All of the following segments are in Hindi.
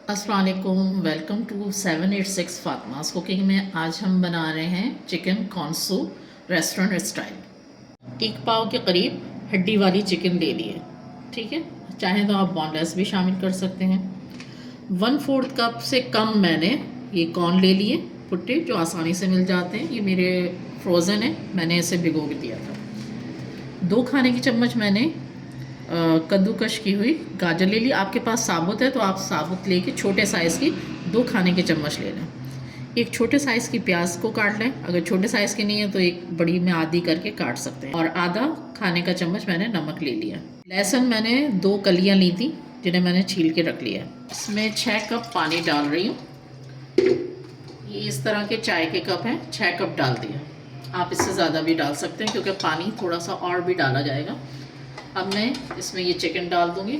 अस्सलाम वालेकुम, वेलकम टू 786 फातिमास कुकिंग में। आज हम बना रहे हैं चिकन कॉन्सो रेस्टोरेंट स्टाइल। 1 पाव के करीब हड्डी वाली चिकन ले लिए, ठीक है। चाहे तो आप बोनलेस भी शामिल कर सकते हैं। 1/4 कप से कम मैंने ये कॉर्न ले लिए, भुट्टे जो आसानी से मिल जाते हैं। ये मेरे फ्रोज़न है, मैंने इसे भिगो के दिया था। 2 खाने की चम्मच मैंने कद्दूकश की हुई गाजर ले ली। आपके पास साबुत है तो आप साबुत लेके छोटे साइज़ की 2 खाने के चम्मच ले लें। एक छोटे साइज़ की प्याज को काट लें, अगर छोटे साइज़ की नहीं है तो एक बड़ी में आधी करके काट सकते हैं। और आधा खाने का चम्मच मैंने नमक ले लिया। लहसुन मैंने 2 कलियां ली थी जिन्हें मैंने छील के रख लिया। इसमें 6 कप पानी डाल रही हूँ। ये इस तरह के चाय के कप हैं, 6 कप डाल दिया। आप इससे ज़्यादा भी डाल सकते हैं क्योंकि पानी थोड़ा सा और भी डाला जाएगा। अब मैं इसमें ये चिकन डाल दूंगी।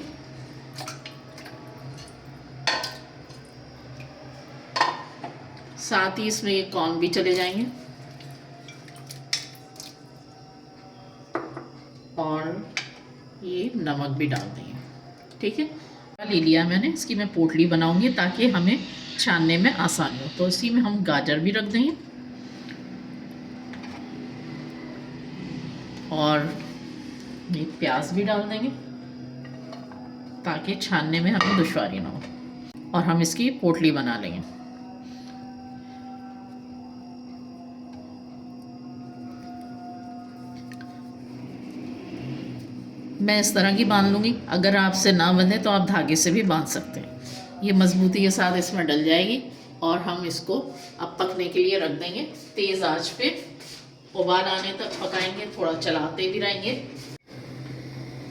साथ ही इसमें ये कॉर्न भी चले जाएंगे और ये नमक भी डाल देंगे, ठीक है। ले लिया मैंने, इसकी मैं पोटली बनाऊंगी ताकि हमें छानने में आसानी हो। तो इसी में हम गाजर भी रख देंगे और ये प्याज भी डाल देंगे ताकि छानने में हमें दुश्वारी ना हो। और हम इसकी पोटली बना लेंगे। मैं इस तरह की बांध लूँगी। अगर आपसे ना बंधे तो आप धागे से भी बांध सकते हैं। ये मजबूती के साथ इसमें डल जाएगी और हम इसको अब पकने के लिए रख देंगे। तेज़ आंच पे उबाल आने तक पकाएंगे, थोड़ा चलाते भी रहेंगे।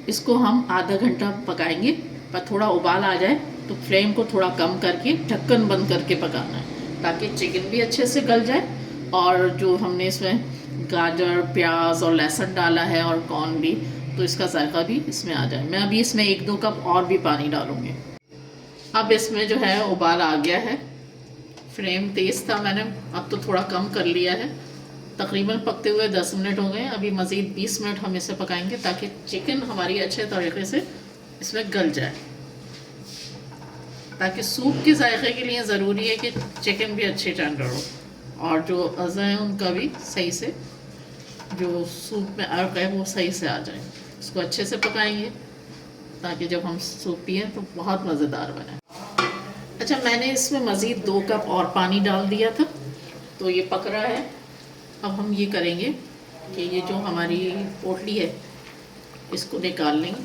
इसको हम आधा घंटा पकाएंगे, पर थोड़ा उबाल आ जाए तो फ्लेम को थोड़ा कम करके ढक्कन बंद करके पकाना है ताकि चिकन भी अच्छे से गल जाए और जो हमने इसमें गाजर, प्याज और लहसुन डाला है और कॉर्न भी, तो इसका जायका भी इसमें आ जाए। मैं अभी इसमें 1-2 कप और भी पानी डालूंगी। अब इसमें जो है उबाल आ गया है। फ्लेम तेज़ था मैंने, अब तो थोड़ा कम कर लिया है। तकरीबन पकते हुए 10 मिनट हो गए। अभी मज़ीद 20 मिनट हम इसे पकाएंगे ताकि चिकन हमारी अच्छे तरीके से इसमें गल जाए। ताकि सूप के जायके के लिए ज़रूरी है कि चिकन भी अच्छी टेंडर हो और जो अज़ा है उनका भी सही से, जो सूप में अर्क है वो सही से आ जाए। इसको अच्छे से पकाएंगे ताकि जब हम सूप पिए तो बहुत मज़ेदार बने। अच्छा, मैंने इसमें मज़ीद 2 कप और पानी डाल दिया था तो ये पक रहा है। अब हम ये करेंगे कि ये जो हमारी पोटली है इसको निकाल लेंगे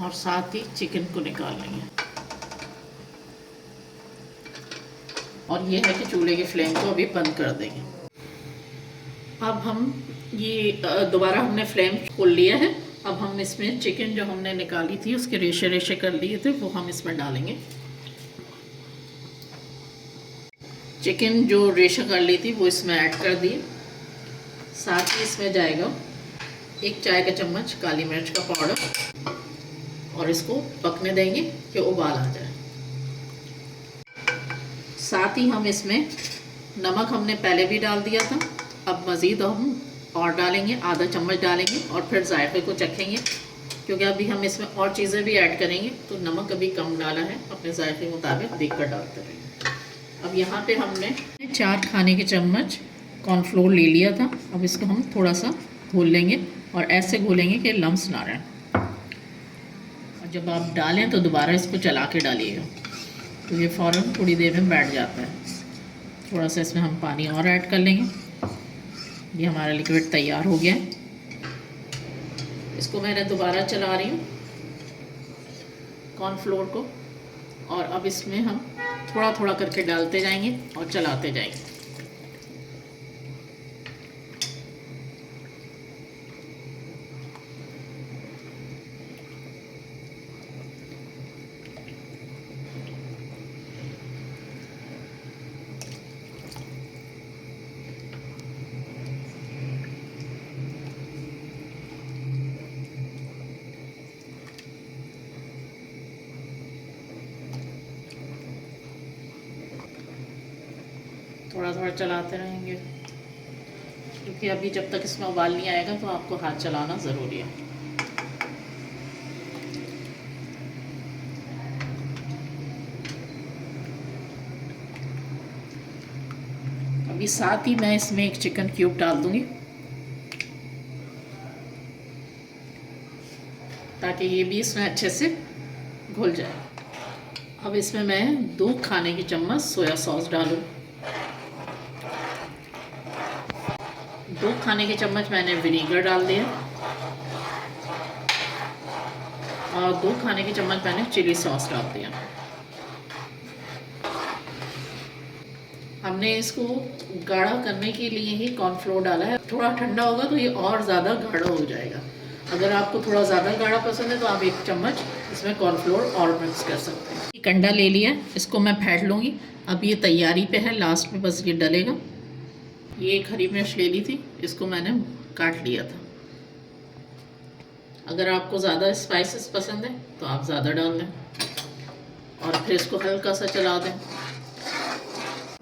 और साथ ही चिकन को निकाल लेंगे। और ये है कि चूल्हे की फ्लेम को अभी बंद कर देंगे। अब हम ये दोबारा हमने फ्लेम खोल लिया है। अब हम इसमें चिकन जो हमने निकाली थी उसके रेशे रेशे कर लिए थे वो हम इसमें डालेंगे। चिकन जो रेशा कर ली थी वो इसमें ऐड कर दिए। साथ ही इसमें जाएगा 1 चाय का चम्मच काली मिर्च का पाउडर और इसको पकने देंगे कि उबाल आ जाए। साथ ही हम इसमें नमक हमने पहले भी डाल दिया था, अब मज़ीद हम और डालेंगे, आधा चम्मच डालेंगे और फिर जायके को चखेंगे क्योंकि अभी हम इसमें और चीज़ें भी ऐड करेंगे। तो नमक अभी कम डाला है, अपने जायके के मुताबिक देख कर डालते रहेंगे। अब यहाँ पे हमने 4 खाने के चम्मच कॉर्नफ्लोर ले लिया था। अब इसको हम थोड़ा सा घोल लेंगे और ऐसे घोलेंगे कि लम्स ना रहें। और जब आप डालें तो दोबारा इसको चला के डालिएगा तो ये फ़ौरन थोड़ी देर में बैठ जाता है। थोड़ा सा इसमें हम पानी और ऐड कर लेंगे। ये हमारा लिक्विड तैयार हो गया है। इसको मैंने दोबारा चला रही हूँ कॉर्नफ्लोर को और अब इसमें हम थोड़ा थोड़ा करके डालते जाएंगे और चलाते जाएंगे। थोड़ा थोड़ा चलाते रहेंगे क्योंकि अभी जब तक इसमें उबाल नहीं आएगा तो आपको हाथ चलाना ज़रूरी है। अभी साथ ही मैं इसमें एक चिकन क्यूब डाल दूंगी ताकि ये भी इसमें अच्छे से घुल जाए। अब इसमें मैं 2 खाने की चम्मच सोया सॉस डालूँ। 2 खाने की चम्मच मैंने विनीगर डाल दिया और 2 खाने की चम्मच मैंने चिली सॉस डाल दिया। हमने इसको गाढ़ा करने के लिए ही कॉर्नफ्लोर डाला है। थोड़ा ठंडा होगा तो ये और ज़्यादा गाढ़ा हो जाएगा। अगर आपको थोड़ा ज़्यादा गाढ़ा पसंद है तो आप 1 चम्मच इसमें कॉर्नफ्लोर और मिक्स कर सकते हैं। एक अंडा ले लिया, इसको मैं फेंट लूँगी। अब ये तैयारी पे है, लास्ट में बस ये डलेगा। ये एक हरी मिर्च ले ली थी, इसको मैंने काट लिया था। अगर आपको ज़्यादा स्पाइसेस पसंद है तो आप ज़्यादा डाल दें और फिर इसको हल्का सा चला दें।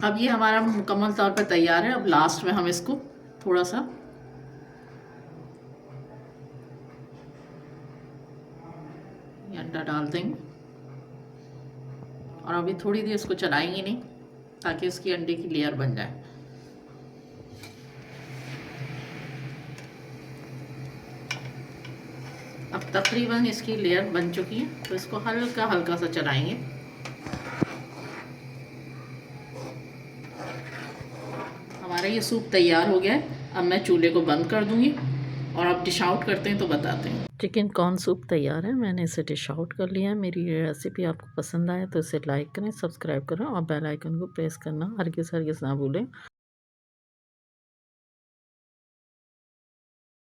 अब ये हमारा मुकम्मल तौर पर तैयार है। अब लास्ट में हम इसको थोड़ा सा अंडा डाल देंगे और अभी थोड़ी देर इसको चलाएंगे नहीं ताकि इसकी अंडे की लेयर बन जाए। अब तकरीबन इसकी लेयर बन चुकी है तो इसको हल्का हल्का सा चलाएंगे। हमारा ये सूप तैयार हो गया है। अब मैं चूल्हे को बंद कर दूंगी और आप डिश आउट करते हैं तो बताते हैं। चिकन कॉर्न सूप तैयार है, मैंने इसे डिश आउट कर लिया है। मेरी ये रेसिपी आपको पसंद आए तो इसे लाइक करें, सब्सक्राइब करें और बेल आइकन को प्रेस करना हरगिज़ ना भूलें।